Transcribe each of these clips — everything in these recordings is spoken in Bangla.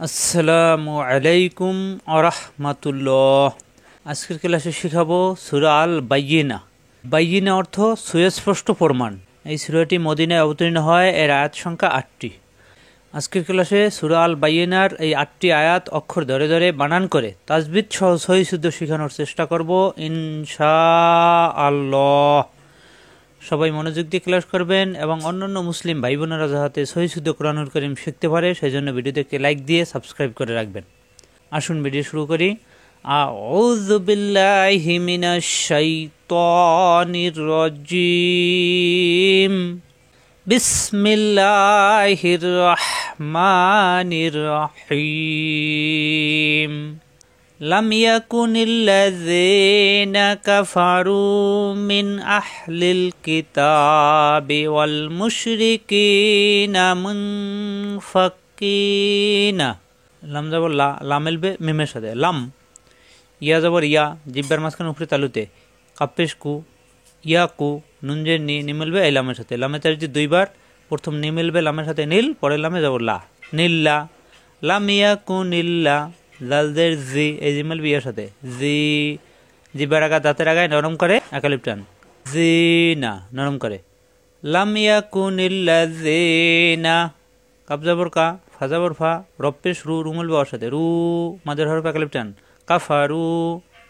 আসসালামু আলাইকুম আরহামাতুল্লাহ। আজকের ক্লাসে শেখাবো সূরা আল বাইয়িনা। বাইয়িনা অর্থ সুস্পষ্ট প্রমাণ। এই সূরাটি মদিনায় অবতীর্ণ হয়। এর আয়াত সংখ্যা 8টি। আজকের ক্লাসে সূরা আল বাইয়িনার এই 8টি আয়াত অক্ষর ধরে ধরে বানান করে তাজবিদ সহ সহি শুদ্ধ শেখানোর চেষ্টা করব ইনশাআল্লাহ। সবাই মনোযোগ দিয়ে ক্লাস করবেন এবং অন্যান্য মুসলিম ভাই বোনেরা যাতে সহি শুদ্ধ কোরআনুল কারীম শিখতে পারে সেই জন্য ভিডিওটিকে লাইক দিয়ে সাবস্ক্রাইব করে রাখবেন। আসুন ভিডিও শুরু করি। আউযু বিল্লাহি মিনাশ শাইতানির রাজিম। বিসমিল্লাহির রহমানির রহিম। লাম ইয়াকুনিল্লাযীনা কাফারু মিন আহলিল কিতাবি ওয়াল মুশরিকিনা মুনফাক্কিনা। লাম যাব লাম এলবে মিমের সাথে, লাম ইয়া যাবর ইয়া জিব্বার মাঝখানে উপরে তালুতে, কাপেশ কু ইয়া কু নুনজের নি নিমেলবে এই লামের সাথে। লামে তার যে দুইবার, প্রথম নিমেলবে লামের সাথে নীল, পরের লামে যাব লা, নীল্লা। লাম ইয়াকুনিল্লা লালদের জি এই জিমেল বিয়ার সাথে, জি জিবার আগা দাঁতের আগায় নরম করে একালিপ টান, জি না নরম করে। লাম ইয়াকুনিল্লাযীনা কাবজাবর কা ফাজাবর ফা রপ্পেশ রু রুমুল বাওয়ার সাথে, রু মাঝের হরফ একালিপ টান, কাফারু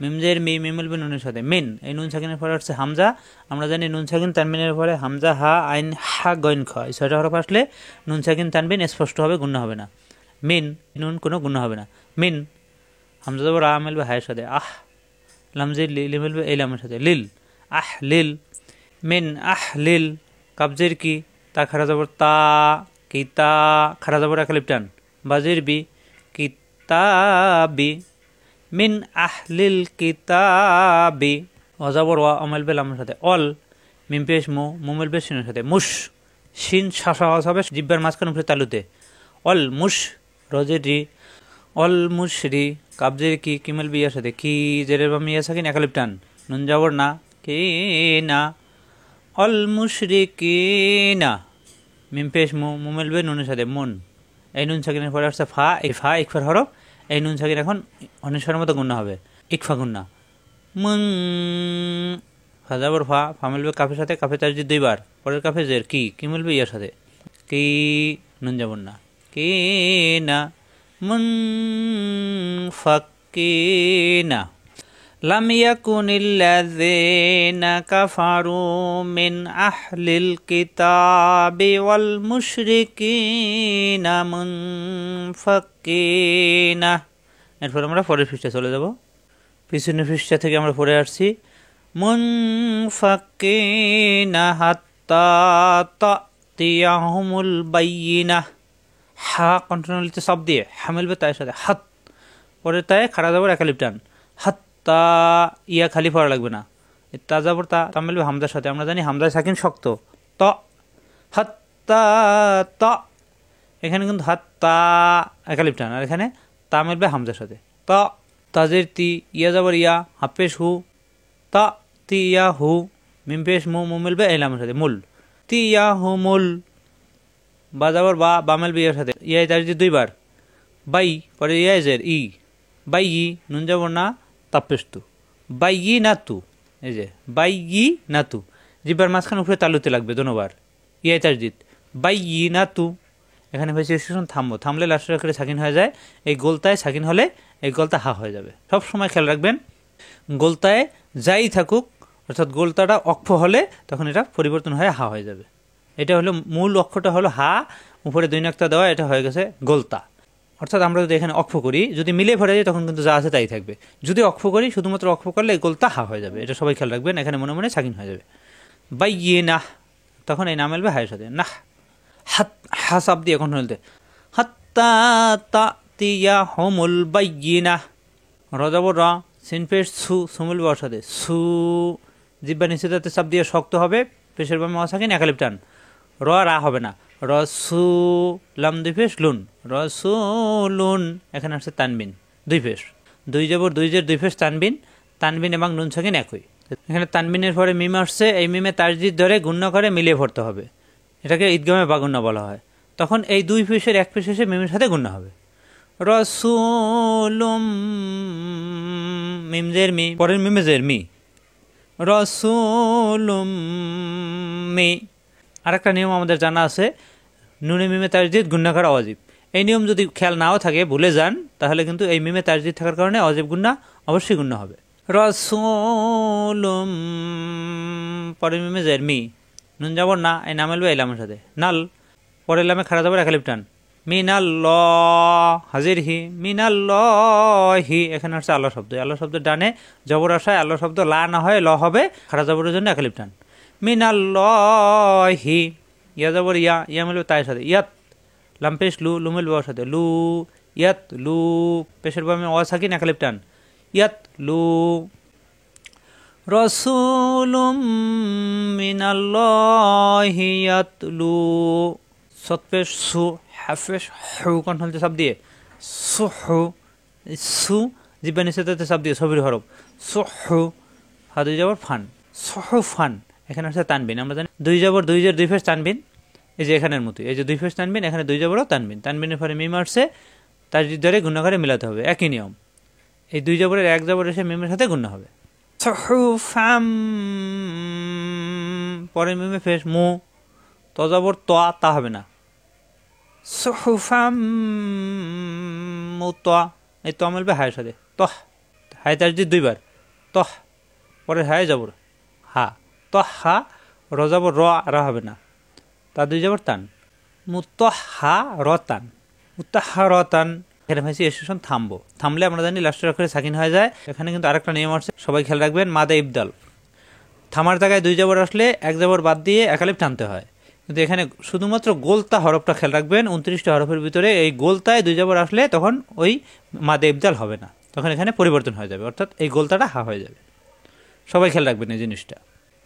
মিমজের মি মিমেল বি নুনের সাথে, মিন এই নুন সাকিনের পরে হচ্ছে হামজা। আমরা জানি নুন সাকিন তানবিনের পরে হামজা হা আইন হা গইন খ এই ছয়টা হরফ আসলে নুন সাকিন তানবিন স্পষ্ট হবে, গুণ্য হবে না। মিন নুন কোনো গুণ্য হবে না। মিন হামজা যাবর আ মেলবে হায়ের সাথে, আহ লামজের লি মেলবে এই লামের সাথে, লিল আহ লিল। মিন আহ লিল কাবজের কি তা খারা যাবর তা, কি তা খারা যাবর একালিপ টান, বাজের বি কিতাবি। মিন আহলিল কিতাবি অজাবর ওয়া অমেলবে লামের সাথে, অল মিম পেশ মু মুমেলবে সিনের সাথে, মুশ শিন শাসা হজ হবে জিব্বার মাঝখান উপরে তালুতে, অল মুশ রজের রি, অল মুশরি কাবজের কি কিমেল বিয়ার সাথে, কি জেরের বাম ইয়া সাকিন একালিপ টান, নুন যাবর না কি না, অল মুশরিকিনা মিম পেশ মু মুমেলবে নুনের সাথে, মুন এই নুন সাকিনের পরে আসছে ফা, এই ফা ইকফার হরফ, এই নুন সাকিন এখন অনিশ্বরের মতো গুণ্য হবে, ইকফা গুণ্না। মুন ফাজাবর ফা ফা মিলবে কাফের সাথে, কাফে তার যে দুইবার, পরের কাফে জের কি মিলবে ইয়ার সাথে, কি নুন যাবর না কি না, মুনফাক্কিনা। লাম ইয়াকুনিল্লাযীনা কাফারু মিন আহলিল কিতাবি ওয়াল মুশরিকিনা মুনফাক্কিনা। এরপর আমরা পরের পৃষ্ঠায় চলে যাব। পিছনের পৃষ্ঠা থেকে আমরা পড়ে আসছি, মুনফাক্কিনা হাত্তা তাতিয়াহুমুল বাইয়িনা। হা কন্টিনিউতে সব দিয়ে হামিলবে তায়ের সাথে, হাত পরের তায়ে খাড়া যাবর একালিপ টান, হাত্তা ইয়া খালি পড়া লাগবে না, তা যাবর তা মিলবে হামজার সাথে। আমরা জানি হামজা সাকিন শক্ত, ত হাত্তা ত, এখানে কিন্তু হাত্তা একালিপ টান, আর এখানে তা মিলবে হামজার সাথে, ত তাজের তি ইয়া যাবর ইয়া হাফেশ হু, তা তি ইয়া হু মিম পেশ মু মিলবে এই লামের সাথে, মুল তি ইয়া হু মুল। বা যাবর বা বামেল বিয়ের সাথে, ইয়াই তার যে দুইবার, বাই পরে ইয়া জের ই, বাই ই নুন যাবর না তাপেশ তু, বাই ই না তু, এই যে বাই ই না তু জিব্বার মাঝখানে উপরে তালুতে লাগবে দোনোবার, ইয়াই তার জিত বাই ই না তু। এখানে হয়েছে থামবো, থামলে লাস্টের আখরে সাকিন হয়ে যায়, এই গোলতায় সাকিন হলে এই গোলতা হা হয়ে যাবে। সব সময় খেয়াল রাখবেন, গোলতায় যাই থাকুক অর্থাৎ গোলতাটা অক্ষ হলে তখন এটা পরিবর্তন হয়ে হা হয়ে যাবে। এটা হলো মূল অক্ষরটা হলো হা, উপরে দুই নাক্তা দেওয়া, এটা হয়ে গেছে গোলতা। অর্থাৎ আমরা যদি এখানে অক্ষ করি, যদি মিলে ভরে যায় তখন কিন্তু যা আছে তাই থাকবে, যদি অক্ষ করি শুধুমাত্র অক্ষ করলে এই গোলতা হা হয়ে যাবে। এটা সবাই খেয়াল রাখবেন, এখানে মনে মনে সাকিন হয়ে যাবে। বাইয়িনা তখন এই নাম এলবে হায়ের সাথে, নাহ হাত হা সাব দিয়ে এখন হলতে, হাত্তা তাতিয়াহুমুল বাইয়িনা। রজাবর র সিন পেশ সু সুমুল বাওয়ার সাথে, সু জিব্বা নিচে যাতে চাপ দিয়ে শক্ত হবে, পেশের বামে অসাকিন একালিপ টান, র রা হবে না, রসু লাম দুই ফেস লুন, রসুলুন এখানে আসছে তানবিন দুই ফেস, দুই যাবর দুই জের দুই ফেস তানবিন, তানবিন এবং নুন সাকিন একই। এখানে তানবিনের পরে মিম আসছে, এই মিমে তাসদিদ ধরে গুণ্য করে মিলিয়ে পড়তে হবে, এটাকে ঈদগামে বাগুন্না বলা হয়। তখন এই দুই পেশের এক পেশ এসে মিমের সাথে গুণ্য হবে। রসুলুম মিম জের মি, পরের মিমে জের মি, রসুলুম মি। আরেকটা নিয়ম আমাদের জানা আছে, নুনে মিমে তাসদিদ গুন্না করা ওয়াজিব। এই নিয়ম যদি খেয়াল নাও থাকে, ভুলে যান, তাহলে কিন্তু এই মিমে তাসদিদ থাকার কারণে ওয়াজিব গুন্না অবশ্যই গুন্না হবে। রসুলুম, পরের মিমে জের মি, নুন যাবর না, এই নাম এলবে এলামের সাথে, নাল, পরের লামে খাড়া যাবর একালিফ টান, মিনাল্লাহ হাজির হি, মিনাল্লাহি, এখানে হচ্ছে আল্লাহ শব্দ। আল্লাহ শব্দ ডানে জবর আসায় আল্লাহ শব্দ লা না হয় ল হবে, খাড়া জবরের জন্য একালিফ টান, মিনাল্লাহি। ইয়া জবর ইয়া, ইয়া মিলবে তায়ের সাথে, ইয়াত, লাম পেশ লু, লু মিলবে ওর সাথে, লু, ইয়াত লু, পেশের বামে অ সাকিন একালিফ টান, ইয়াত লু। রসুলুম মিনাল্লাহি ইয়াতলু, সৎপেশ সু, হাফেশ হু, কণ্ঠলতে চাপ দিয়ে, সুহু, সু জিব্বা নিচেতে চাপ দিয়ে ছবির হরফ, সুহু, হা দুই যাবর ফান, সহু ফান, এখানে হচ্ছে তানবিন। আমরা জানি দুই যাবর দুই জের দুই ফেস তানবিন, এই যে এখানের মতো, এই যে দুই ফেস তানবিন, এখানে দুই যাবরও তানবিন। তানবিনের পরে মিম আসছে, তার ধরে গুণাকারে মিলাতে হবে, একই নিয়ম। এই দুই যাবরের এক যাবর এসে মিমের সাথে গুণা হবে। সুহুফাম, পরে মিমে ফেস মু, ত যাবর ত, তা হবে না, সুহুফাম মুত, এই ত মিলবে হায়ের সাথে, তহ, হায় তাসদিদ দুইবার, তহ, পরে হায় যাবর হা, তহ হা, র যাবর র, রা হবে না, তা দুই যাবর তান, মুতহা রতান, মুতাহা রতান। এখানে ভাইছি স্টেশন থামবো, থামলে আমরা জানি লাস্টের অক্ষরে সাকিন হয়ে যায়। এখানে কিন্তু আরেকটা নিয়ম আছে, সবাই খেয়াল রাখবেন, মাদে ইবদাল, থামার জায়গায় দুই যাবর আসলে এক যাবর বাদ দিয়ে একালিফ টানতে হয়, কিন্তু এখানে শুধুমাত্র গোলতা হরফটা খেয়াল রাখবেন। 29টা হরফের ভিতরে এই গোলতায় দুই যাবর আসলে তখন ওই মাদে ইবদাল হবে না, তখন এখানে পরিবর্তন হয়ে যাবে, অর্থাৎ এই গোলতাটা হা হয়ে যাবে। সবাই খেয়াল রাখবেন এই জিনিসটা।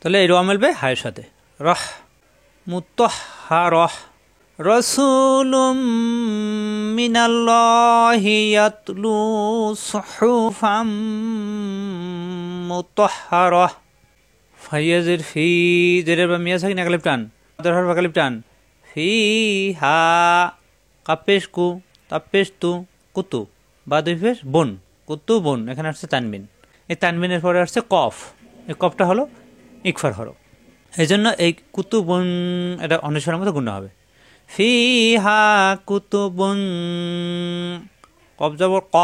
তাহলে এই র মিলবে হায়ের সাথে, রহ, মুতহা রহ, রসুলুম মিনাল্লাহি ইয়াতলু সুহুফাম মুতাহহারাহ। ফাইয়াজির ফি, জেরের বা মিয়া সাকিন একালিফ টান, দরহার একালিফ টান, ফি হা, কাপেশ কু, তাপেশ তু, কুতু, বা দুই ফেস বন, কুতু বন, এখানে আসছে তানবিন। এই তানবিনের পরে আসছে কফ, এই কফটা হলো ইকফার হরফ, এই জন্য এই কুতুবুন এটা অনুসরণের মতো গুণ হবে। ফিহা কুতুবুন, কফ যাবর ক,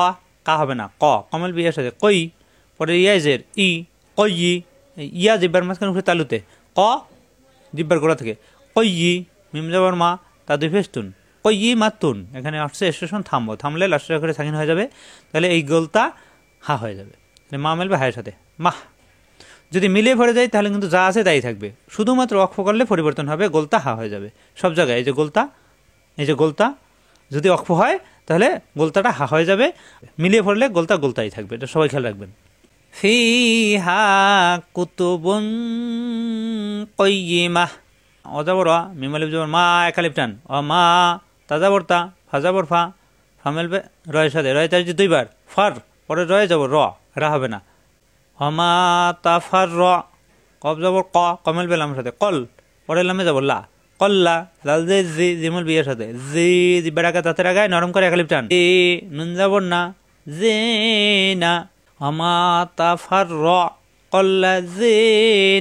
কা হবে না, ক, কমেল বিয়ার সাথে কই, পরে ইয়াজের ই, কই, ইয়া জিব্বার মাঝখানে উঠে তালুতে, ক জিব্বার গোড়া থেকে, কই, মিম যাবর মা, তা দুই ফেস্তুন, কই মাতুন। এখানে আসছে স্টেশন থামবো, থামলে লাস্টের করে সাকিন হয়ে যাবে, তাহলে এই গোলটা হা হয়ে যাবে, মা মেলবে হায়ের সাথে, মাহ। যদি মিলিয়ে পড়ে যায় তাহলে কিন্তু যা আছে তাই থাকবে, শুধুমাত্র অক্ষ করলে পরিবর্তন হবে, গোলতা হা হয়ে যাবে সব জায়গায়। এই যে গোলতা, এই যে গোলতা, যদি অক্ষ হয় তাহলে গোলতাটা হা হয়ে যাবে, মিলিয়ে পড়লে গোলতা গোলতাই থাকবে, এটা সবাই খেয়াল রাখবেন। ফিহা কুতুবুন কাইয়্যিমাহ, অজাবর মিমালিফ যাবর মা, একালিফ টান, অ মা, তাজাবর তা, ফাজাবর ফা, ফামেলবে রয়ের সাথে, রয় তার দুইবার, ফার, পরে রয়ে যাব র, রা হবে না, হমা তাফার র, কব যাবর ক, কমেল বেলামের সাথে, কল, পরের লামে যাব লা, কল্লা, লাল জে জি, জিমুল বিয়ের সাথে, জি জিব্বার আগে দাঁতের আগায় নরম করে একালিফ টান, এ নুন যাবর না, জে না, হমা তাফার র, কল্লা জে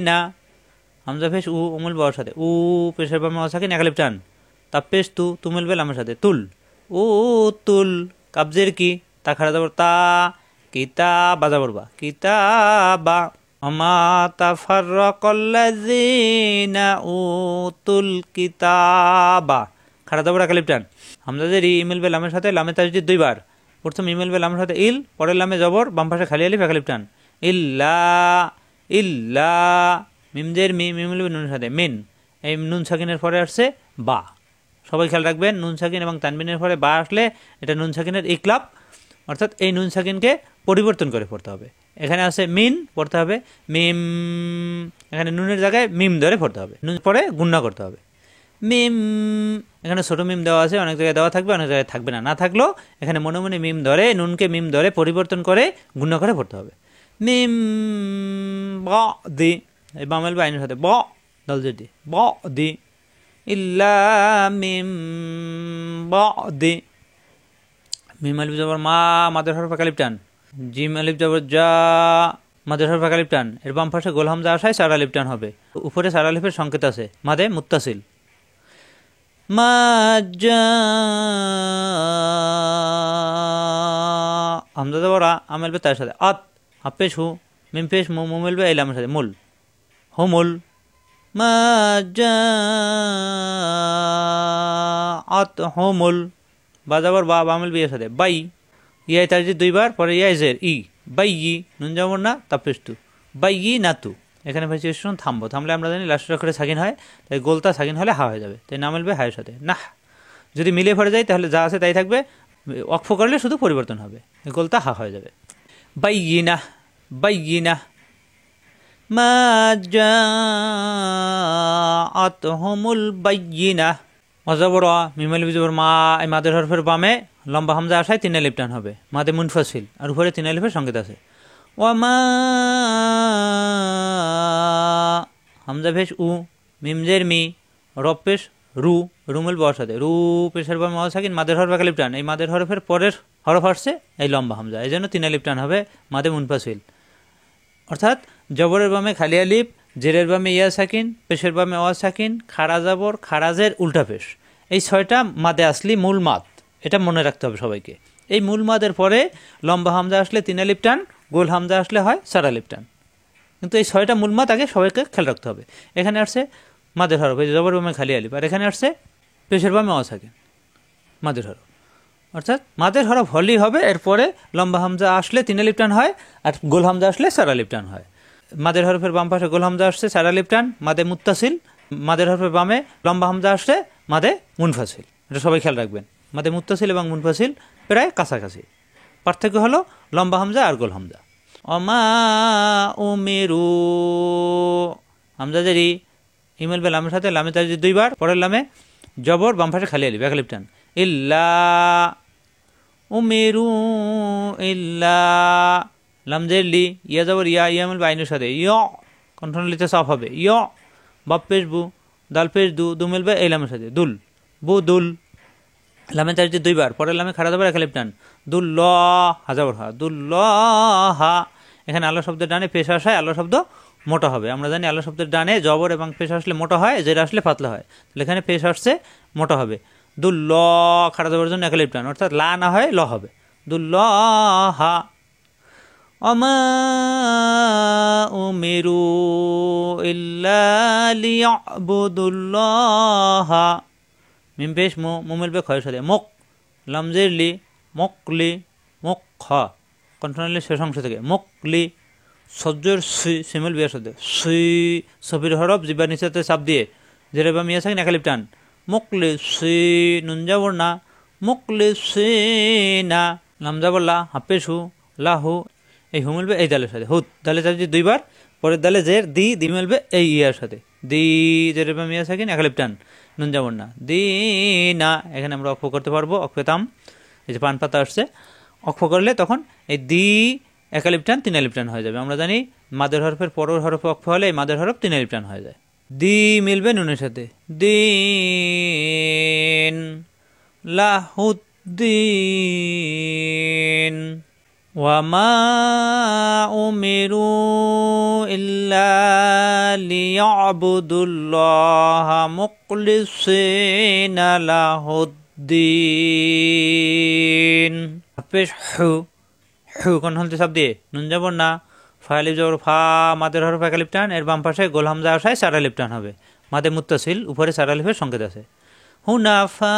না, হামজা ফেস উ, উমুল বাওয়ার সাথে, উ পেশের বামে অসাকিন একালিফ টান, তা পেশ তু, তুমুল বেলামের সাথে, তুল, উ তুল, কাবজের কি, তা খাড়া যাবর তা, কিতাবা যাবর বা, কিতাবা, আমা তাফাররাকাল্লাযীনা উতুল কিতাবা, খাড়া যাবর একালিফ টান, হামজা জের ই, মিলবে লামের সাথে, লামে তাসদিদ দুইবার, প্রথম ই মিলবে লামের সাথে ইল, পরের লামে জবর, বাম পাশে খালি আলিফ একালিফ টান, ইল্লা, ইল্লা, মিম জের মি, মিম মিলবে নুনের সাথে, মিন, এই নুন সাকিনের পরে আসছে বা। সবাই খেয়াল রাখবেন, নুন সাকিন এবং তানবিনের পরে বা আসলে এটা নুন সাকিনের ইকলাব, অর্থাৎ এই নুন সাকিনকে পরিবর্তন করে পড়তে হবে। এখানে আছে মিন, পড়তে হবে মিম, এখানে নুনের জায়গায় মিম ধরে পড়তে হবে, নুন পরে গুণনা করতে হবে, মিম। এখানে ছোট মিম দেওয়া আছে, অনেক জায়গায় দেওয়া থাকবে, অনেক জায়গায় থাকবে না, না থাকলেও এখানে মনে মনে মিম ধরে, নুনকে মিম ধরে পরিবর্তন করে গুণনা করে পড়তে হবে, মিম ব দি, এই বামেল বা আইনের সাথে ব, দল যদি ব দি, ইল্লা মিম ব দি, মিম আলিফ জবর মা মাদের হরফ একালিফ টান। জিম আলিফ জবর যা মাদের হরফ একালিফ টান। এর বাম পাশে গোল হামজা আসায় চার আলিফ টান হবে। উপরে চার আলিফের সংকেত আছে, মাদে মুত্তাসিল। মা জা হামজা জবর আ মিলবে তার সাথে আত, হাফেশ হু, মিম পেশ মু, মু মিলবে এই লামের সাথে মুল, হুমুল। মা জা আত হুমুল। বা যাবার বা মিলবে এর সাথে বাই, ইয়াই তার যে দুইবার, পরে ইয়াই জের ই, বাই ই, নুন যাবর না তাপেশ তু, বাই ই না তু। এখানে ভেরিয়েশন থামবো, থামলে আমরা জানি লাস্টের অক্ষরে সাকিন হয়, তাই গোলতা সাকিন হলে হা হয়ে যাবে, তাই না মিলবে হায়ের সাথে না। যদি মিলে পড়ে যায় তাহলে যা আছে তাই থাকবে, ওয়াকফ করলে শুধু পরিবর্তন হবে, গোলতা হা হয়ে যাবে। বাইয়িনা বাইয়িনা মা জাআতহুমুল বাইয়িনা। অজবর মিম আলিফ জবর মা, এই মাদের হরফের বামে লম্বা হামজা আসায় তিন আলিফ টান হবে, মাদে মুনফাসিল, আর উপরে তিন আলিফের সংকেত আছে। ওয়ামা হামজা ভেশ উ, মিম জের মি, রব পেশ রু, রুমুল বর সাথে রু পেশের বামে সাকিন, মাদের হরফ একালিফ টান। এই মাদের হরফের পরের হরফ আসছে এই লম্বা হামজা, এই জন্য তিন আলিফ টান হবে, মাদে মুনফাসিল। অর্থাৎ জবরের বামে খালি আলিফ, জেরের বামে ইয়া সাকিন, পেশের বামে অ সাকিন, খাড়া জবর, খারাজের উল্টা পেশ, এই ছয়টা মাদে আসলি মূল মাদ, এটা মনে রাখতে হবে সবাইকে। এই মূল মাদের পরে লম্বা হামজা আসলে তিন আলিফ টান, গোল হামজা আসলে হয় চার আলিফ টান। কিন্তু এই ছয়টা মূল মাদ আগে সবাইকে খেয়াল রাখতে হবে। এখানে আসছে মাদের হরফ, এই জবরের বামে খালি আলিফ, আর এখানে আসছে পেশের বামে অ সাকিন, মাদের হরফ। অর্থাৎ মাদের হরফ হলেই হবে, এরপরে লম্বা হামজা আসলে তিন আলিফ টান হয়, আর গোল হামজা আসলে চার আলিফ টান হয়। মাদের হরফের বাম পাশে গোল হামজা আসছে চার আলিফ টান, মাদে মুত্তাসিল। মাদের হরফের বামে লম্বা হামজা আসলে মাদে মুনফাসিল, এটা সবাই খেয়াল রাখবেন। মাদে মুত্তাসিল এবং মুনফাসিল প্রায় কাছাকাছি, পার্থক্য হলো লম্বা হামজা আর গোল হামজা। অমা উমিরু হামজা জেরি, ইমেল বে লামের সাথে লামে তার দুইবার, পরের লামে জবর, বাম পাশে খালি আলিফ একালিফ টান। ইল্লা উমিরু ইল্লা লাম জেরলি, ইয়া জবর ইয়া, ইয়া মিলবে আইনের সাথে ইয়, কন্ট্রোলিতে সাফ হবে ইয়, বাপ পেশ বু, দাল পেশ দু, দু মিলবে এই লামের সাথে দুল, বু দুল। লামে তার দুইবার, পরের লামে খাড়া যাবার একালিফ টান, দুল হাজাবর হা, দুল হা। এখানে আল্লাহ শব্দের ডানে পেশ আসায় আল্লাহ শব্দ মোটা হবে। আমরা জানি আল্লাহ শব্দের ডানে জবর এবং পেশ আসলে মোটা হয়, জেরা আসলে পাতলা হয়, তাহলে এখানে পেশ আসছে মোটা হবে। দুল খাড়া যাবার জন্য একালিফ টান, অর্থাৎ লা না হয় ল হবে, দুল হা। অমা উমিরু ইল্লা লিয়াবুদুল্লাহা, মিম পেশ মু, মু মিলবে খয়ের সাথে মুক, লাম জেরলি মুকলি, মুক খ, কন্ট্রোনালি শেষ অংশ থেকে মুকলি। সজ্জর সুই, সিমিল বিয়ার সাথে সুই, সফির হরফ জিব্বার নিচেতে চাপ দিয়ে, জেরে বা মিয়া সাকিন একালিফ টান, মুকলি সি, নুন যাবর না, মুকলি সি না, লাম যাবর লা, হাফেশ হু, লাহু, এই হু মিলবে এই দালের সাথে হুদ, দালে চাপছি দুইবার, পরের দালে জের দি, দি মিলবে এই ইয়ার সাথে দি, জেরে বা মিয়া সাকিন একালিফ টান, নুন যাবর না, দি না। এখানে আমরা অক্ষ করতে পারবো, অক্ষতাম, এই যে পান পাতা আসছে, অক্ষ করলে তখন এই দি একালিফ টান তিন আলিফ টান হয়ে যাবে। আমরা জানি মাদের হরফের পরের হরফে অক্ষ হলে এই মাদের হরফ তিন আলিফ টান হয়ে যায়। দি মিলবে নুনের সাথে দিন, লাহুদ্দিন। ওয়ামা উমিরু ইল্লা লিয়াবুদুল্লাহা মুখলিসিনা লাহুদ্দিন। পেশ হু, হু কোন হলতে সব দিয়ে, নুন যাবর না, ফালিফ জবর ফা, মাদের হরফ একালিফ টান, এর বাম পাশে গোল হামজা আসায় চার আলিফ টান হবে, মাদে মুত্তাসিল, উপরে চার আলিফের সংকেত আছে। হুনাফা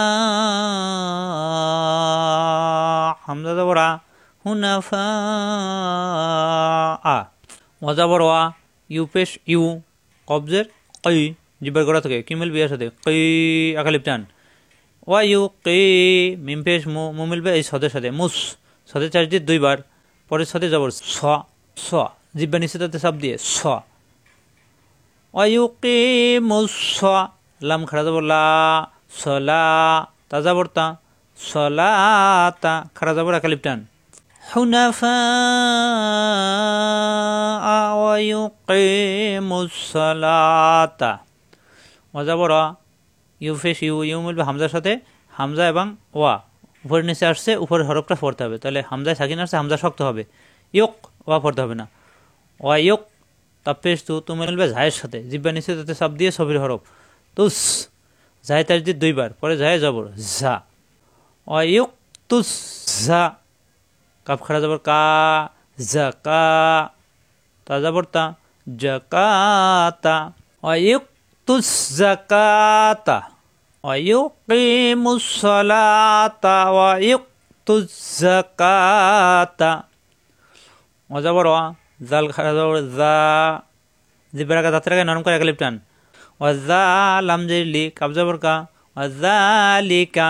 হামজা জবর আ, হুনাফা আ, ওয়াজাবর ওয়া, ইউ পেশ ইউ, কবজের কই, জিব্বার গোড়া থেকে কি মিলবে এর সাথে কই একালিফ টান। ওয়া ইউ কে, মিম পেশ মু, মু মিলবে এই সদের সাথে মুস, সদের চারটি দুইবার, পরের সাথে যাবর স, স জিব্বা নিচে তাতে চাপ দিয়ে স। ওয়ায়ুকিমুস, লাম খাড়া যাবর লা, সলা, তা যাবর তা, সলাতা, খাড়া যাবর একালিফ টান। হুনাফা ওয়ায়ুকিমুস সালাতা, ওয়া যাবর ইউ ফেশ ইউ, ইউ মিলবে হামজার সাথে, হামজা এবং ওয়া, উপরে নিচে আসছে, উপরের হরফটা পড়তে হবে, তাহলে হামজায় সাকিন আসছে, হামজা শক্ত হবে, ইয়ক ওয়া পড়তে হবে না, ওয়া ইয়ক তাপেশ তু মিলবে ঝায়ের সাথে, জিব্বা নিচে তাতে চাপ দিয়ে ছবির হরফ তুস, ঝায় তাজদিদ 2 বার, পরে ঝায়ে জবর ঝা, ওয়া ইয়ক তুস ঝা, কাপ খাড়া জবর কা, জাকা, তা জবর তা, জাকাতা, ওয়া ইয়ক তুস জাকাতা, ওয়া ইউকিমুস সালাতা, ওয়া ইউতুজ যাকাতা, ওয়া জবর ওয়া, জাল খাড়া জবর জা, জিব্বার আগা দাঁতের আগে নরম করে এক লিপ টান, ওয়া জালাম জের লি, কাব জবর কা, ওয়া জালিকা,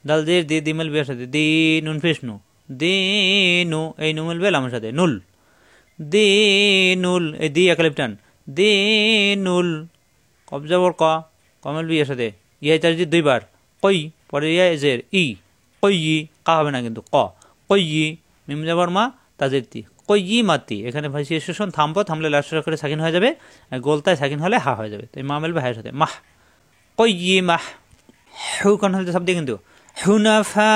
দাল জের দি, দি মিলবে সাথে, দি নুন পেশ নু, দিনু, এই নু মিলবে লামের সাথে, নুল, দিনুল, এই দি এক লিপ টান, দিনুল, কব জবর ক, ক মিলবে এর সাথে, ইয়া তাজদিদ 2 বার, কই, পরে ইয়া জের ই, কই, কা হবে না কিন্তু, ক, কই, মিম জবর মা, তাজের তি, কই মাতি, এখানে ভাইসিয়েশন থামবো, থামলে লাস্ট করে সাকিন হয়ে যাবে, গোলতায় সাকিন হলে হা হয়ে যাবে, তো মা মিলবে হায়ের সাথে, মাহ, কই মাহ, হু কোন হলে শব্দ কিন্তু, হুনাফা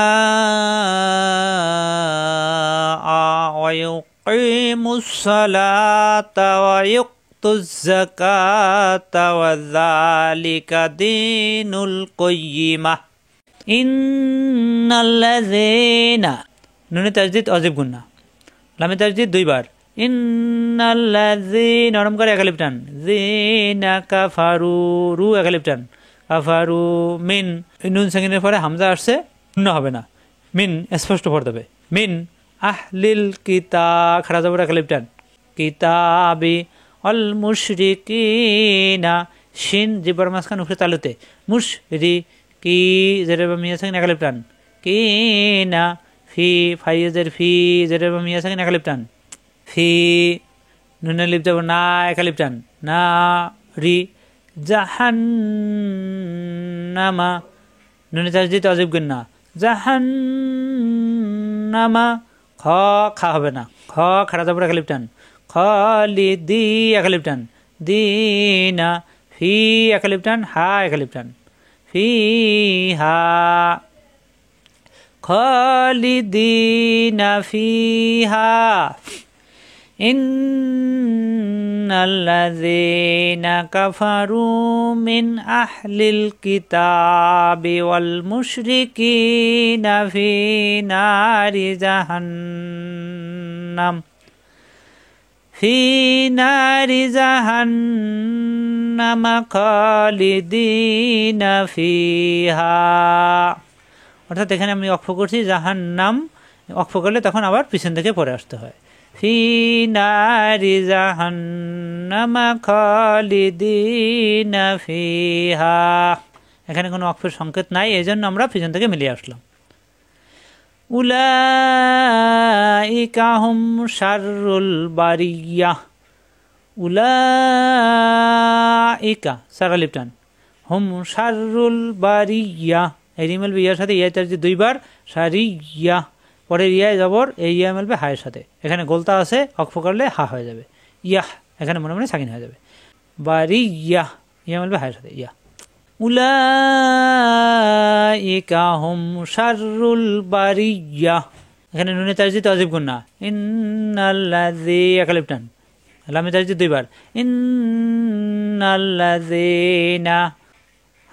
ওয়া ইউকিমুস সালাতা ওয়া ইউতুজ যাকাতা ওয়া যালিকা দীনুল কাইয়্যিমাহ। ইন্নাল্লাযীনা, নুনে তাজদিদ অজিব গুন্না, লামে তাজদিদ 2 বার, ইন্নাল্লাযীনা নরম করে এক লিপ টান, যিনা কাফারু, রু এক লিপ টান, কাফারু মিন, নুন সাকিনের পরে হামজা আসছে, শূন্য হবে না, মিন স্পষ্ট পড়তে হবে, মিন আহলিল কিতাব, খাড়া জবর এক লিপ টান, কিতাবি, অল মুশরিকিনা, শিন জিব্বার মাঝখান উপরে তালুতে, মুশরিকি যেটা মিয়া সাকিন এক লিপ টান, কিনা, ফি ফাইজের ফি যেটা মিয়া সাকিন এক লিপ টান, ফি নুনে লিপ যাব না এক লিপ টান, না রি, জাহান্নামা, নুনে তাজদিদ অজিব গুন্না, জাহান্নামা, খ খা হবে না, খ খাড়া যাবর এক লিপ টান, খালিদি এক লিপ টান, দিনা, ফি এক লিপ টান, হা এক লিপ টান, ফি হা, খালিদিনা ফিহা। ইন্নাল্লাযীনা কাফারু মিন আহলিল কিতাবি ওয়াল মুশরিকিনা ফি নারি জাহান্নাম, ফি নারি জাহান্নাম খালিদিনা ফিহা। অর্থাৎ এখানে আমি অক্ষ করছি জাহান্নাম, অক্ষ করলে তখন আবার পিছন থেকে পরে আসতে হয়, ফি নারি জাহান্নাম খালিদিনা ফিহা। এখানে কোনো অক্ষের সংকেত নাই, এই জন্য আমরা পিছন থেকে মিলিয়ে আসলাম। উলাইকা হুম শাররুল বারিয়া, উলাইকা সারা লিপটান, হুম শাররুল বারিয়া, এই রি মিলবে ইয়ার সাথে, ইয়া তাজদিদ 2 বার, শারিয়া, পরে ইয়ায় জবর, এই ইয়া মিলবে হায়ের সাথে, এখানে গোলতা আছে, অক্ষ করলে হা হয়ে যাবে, ইয়াহ এখানে মনে মনে সাকিন হয়ে যাবে, বারিয়া, ইয়া মিলবে হায়ের সাথে, ইয়া। উলাইকা হুম শাররুল বারিয়া, এখানে নুনে তাজদিদ অজিব গুন্না, ইন্নাল্লাযী এক লিপটান, লামে তাজদিদ 2 বার, ইন্নাল্লাযীনা,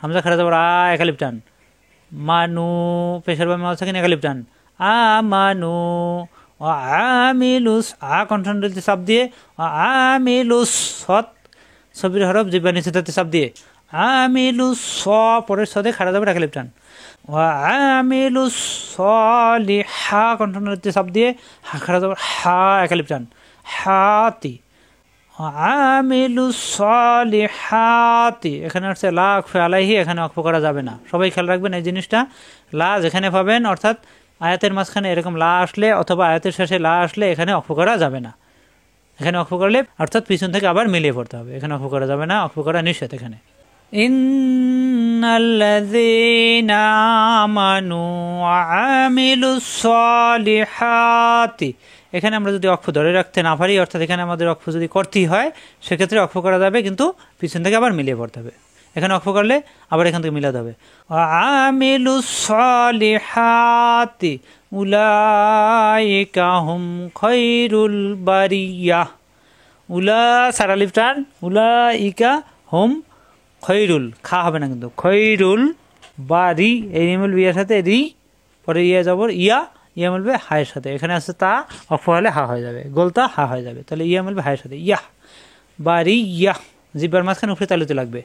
হামজা খাড়া যাবর আ এক লিপটান, মানু পেশার বা মাল সাকিন এক লিপটান, আমানু, আমিলুস, আ কন্ট্রোল চাপ দিয়ে, আমিলুস সৎ ছবির হরফ জিব্বা নিচে তাতে চাপ দিয়ে, আমিলুস স পরের সদে খাড়া যাবে এক লিপটান, আমিলুস সলিহা কন্ট্রোল চাপ দিয়ে হা খাড়া যাবে হা এক লিপটান, হাতি, আমিলুস সলিহাতি, এখানে হচ্ছে লা আকফে আলাইহি, এখানে অক্ষ করা যাবে না, সবাই খেয়াল রাখবেন এই জিনিসটা। লা যেখানে পাবেন, অর্থাৎ আয়াতের মাঝখানে এরকম লা আসলে অথবা আয়াতের শেষে লা আসলে এখানে অক্ষ করা যাবে না, এখানে অক্ষ করলে অর্থাৎ পিছন থেকে আবার মিলিয়ে পড়তে হবে, এখানে অক্ষ করা যাবে না, অক্ষ করা নিষেধ এখানে। ইন্নাল্লাযীনা আমানু ওয়া আমিলুস সলিহাতি, এখানে আমরা যদি অক্ষ ধরে রাখতে না পারি, অর্থাৎ এখানে আমাদের অক্ষ যদি করতেই হয়, সেক্ষেত্রে অক্ষ করা যাবে, কিন্তু পিছন থেকে আবার মিলিয়ে পড়তে হবে। এখানে অক্ষ করলে আবার এখান থেকে মিলাতে হবে। আমিলুস সালিহাতি উলাইকা হুম খায়রুল বারিয়াহ। উলা সারা লিফ টান, উলাইকা হুম খৈরুল, খা হবে না কিন্তু, খৈরুল বারি, এই মিলবে ইয়ার সাথে রি, পরে ইয়া যাবর ইয়া, ইয়া মিলবে হায়ের সাথে। এখানে আছে তা, অক্ষ হলে হা হয়ে যাবে, গোলতা হা হয়ে যাবে, তাহলে ইয়া মিলবে হায়ের সাথে, ইয়াহ বারি ইয়াহ, জিব্বার মাঝখানে উপরে তালুতে লাগবে।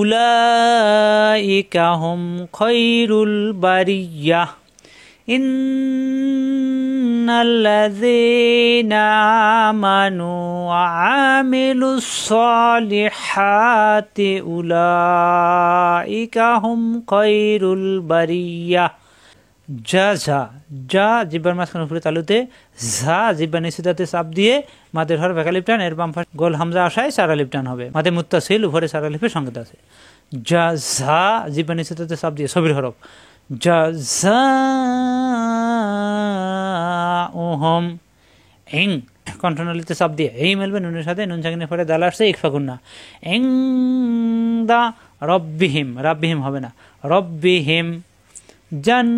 উলাইকা হুম খৈরুল বারিয়াহ ইন্নাল্লাযীনা আমানু ওয়া আমিলুস সালিহাতি উলাইকা হুম খৈরুল বারিয়াহ। যা যা যা জিব্বার মাঝখানে উপরে তালুতে, ঝা জিব্বার নিচে দাঁতে চাপ দিয়ে মাদের হরফ একা লিফ টান, এর বাম পাশে গোল হামজা আসায় সারা লিফ টান হবে। মাদে মুত্তাসিল, উপরে সারা লিফের সংকেত আছে। যা ঝা জিব্বার নিচে দাঁতে চাপ দিয়ে ছবির হরফ, যা ঝা ওহম এং কণ্ঠনালীতে চাপ দিয়ে এই মেলবে নুনের সাথে, নুন সাকিনের পরে দাল আসছে ইকফা গুন্না, এং দা রব্বিহিম, রাব্বিহিম হবে না, রব্বিহিম, জান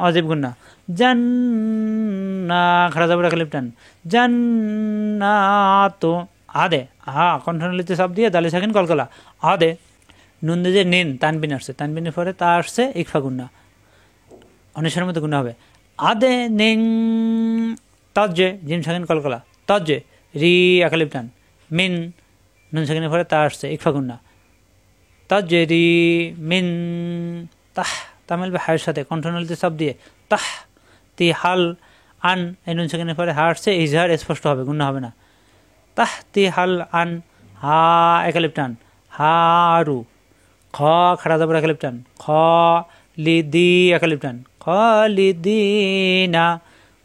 অজিব গুন্না, জান্না খাড়া যাবে রাখা লিপটান, জান্নাত আদে, হা কণ্ঠনালীতে চাপ দিয়ে দালে সাকিন কলকলা, আদে নুন দিয়ে নিন তানবিন আসছে, তানবিনের পরে তা আসছে ইকফা গুন্না, অনিশের মধ্যে গুন্না হবে। আদে নিং তাজে জিম সাকিন কলকলা, তাজে রি একা লিপ টান, মিন নুন সাকিনের পরে তা আসছে ইকফা গুন্না, তাজে রি মিন তাহ, তা মিলবে হায়ের সাথে কণ্ঠনালীতে চাপ দিয়ে, তাহ তি হাল আন, এই নুন সাকিনের পরে হা আসছে, ইজহার স্পষ্ট হবে, গুন্না হবে না, তাহ তি হাল আন, হা একা লিপ টান, হারু, খ খাড়া যাবে একা লিপ টান, খ লিদি একা লিপ টান, খ লিদিনা,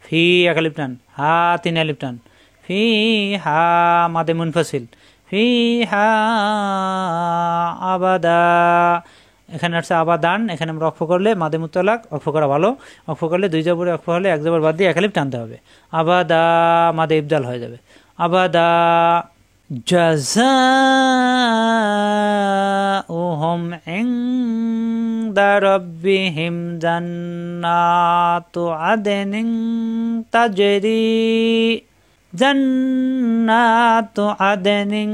ফি একা লিপ টান, হা তিন লিপ টান, ফি হা মাদে মুনফাসিল, ফি হা আবাদা, এখানে আসছে আবাদান, এখানে আমরা অক্ষ করলে মাদে মুতলাক, অক্ষ করা ভালো, অক্ষ করলে দুই জবরে অক্ষ হলে এক জবর বাদ দিয়ে একালিপ টানতে হবে, আবাদা মাদে ইবদাল হয়ে যাবে, আবাদা। জাযাউহুম ইনদা রাব্বিহিম জান্নাতু আদনিন তাজরি, জান্নাতু আদনিন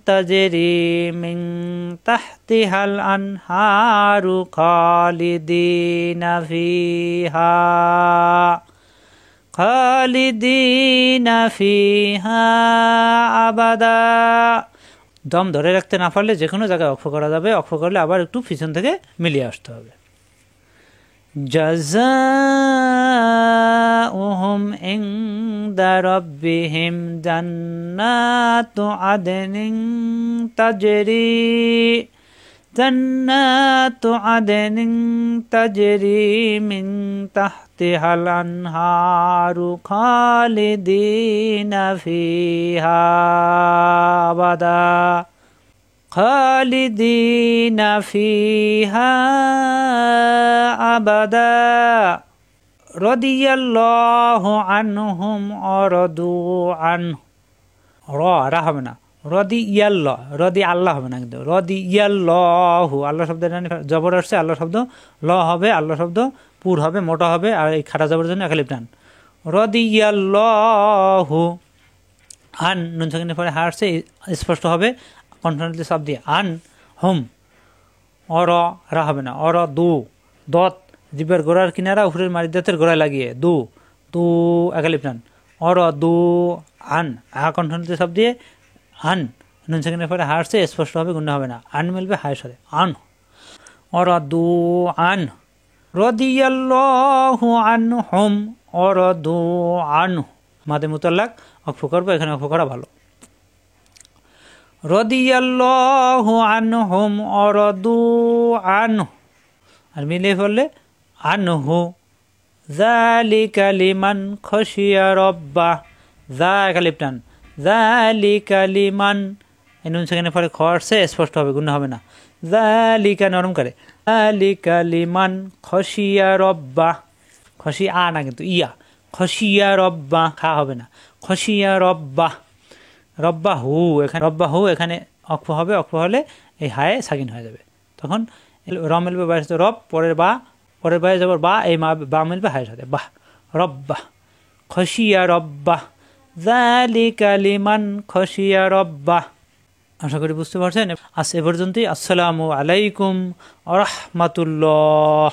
তাজরি মিন তাহতিহাল আনহারু খালিদিনা ফিহা, খালিদিনা ফিহা আবাদা। দম ধরে রাখতে না পারলে যে কোনো জায়গায় অক্ষ করা যাবে, অক্ষ করলে আবার একটু পিছন থেকে মিলিয়ে আসতে হবে। জাযাউহুম ইনদা রাব্বিহিম জান্নাতু আদনিন তাজরি, জান্নাতু আদনিন তাজরি মিন তাহতিহাল আনহারু খালিদিনা ফিহা আবাদা, খালিদিনা ফিহা আবাদা। রাদিয়াল্লাহু আনহুম ওয়া রাদু আনহু, র রা হবে না, রাদিয়াল্লাহ, রাদি আল্লাহ হবে না কিন্তু, রাদিয়াল্লাহু, আল্লাহ শব্দ জবর আসছে, আল্লাহ শব্দ ল হবে, আল্লাহ শব্দ পুর হবে, মোটা হবে, আর এই খাড়া জবরের জন্য একালিপ টান, রাদিয়াল্লাহু আন নুন সাকিনের পরে হা আসছে স্পষ্ট হবে কণ্ঠনালীতে চাপ দিয়ে, আন হুম, অর রা হবে না, অর দু, দত জিব্বার গোড়ার কিনারা উপরের মারি দাঁতের গোড়ায় লাগিয়ে, দু দু একালিপ টান, অর দু আন, হা কণ্ঠনালীতে চাপ দিয়ে আন নুন সাকিনের পরে হা আসছে স্পষ্ট হবে, গুণা হবে না, আন মিলবে হায়ের সাথে, আন অর দু আন, রাদিয়াল্লাহু আনহুম ওয়া রাদু আনহু, মাদে মুতাল্লাক অক্ষ করবো, এখানে অক্ষ করা ভালো। রাদিয়াল্লাহু আনহুম ওয়া রাদু আনহু, আর মিলিয়ে ফেললে আনহু, যালিকা লিমান খাশিয়া রাব্বাহ, যা একালিপ টান, যালিকা লিমান, এই নুন সেখানে পরে খ আসছে স্পষ্ট হবে, গুণা হবে না, যালিকা নরম করে, যালিকা লিমান খাশিয়া রাব্বাহ, খসি আ না কিন্তু ইয়া, খসিয়া রব্বা, খা হবে না, খসিয়া রব্বা, রব্বা হু, এখানে রব্বা হু, এখানে অক্ফ হবে, অক্ফ হলে এই হায়ে সাকিন হয়ে যাবে। তখন র মিলবে বায়ের সাথে রব, পরের বায়ে যাবার বা, এই বা মিলবে হায়ের সাথে বাহ, রব্বাহ। খসিয়া রব্বাহ, যালিকা লিমান খসিয়া রব্বাহ। আশা করি বুঝতে পারছেন। আজ এ পর্যন্তই। আসসালামু আলাইকুম ওয়া রাহমাতুল্লাহ।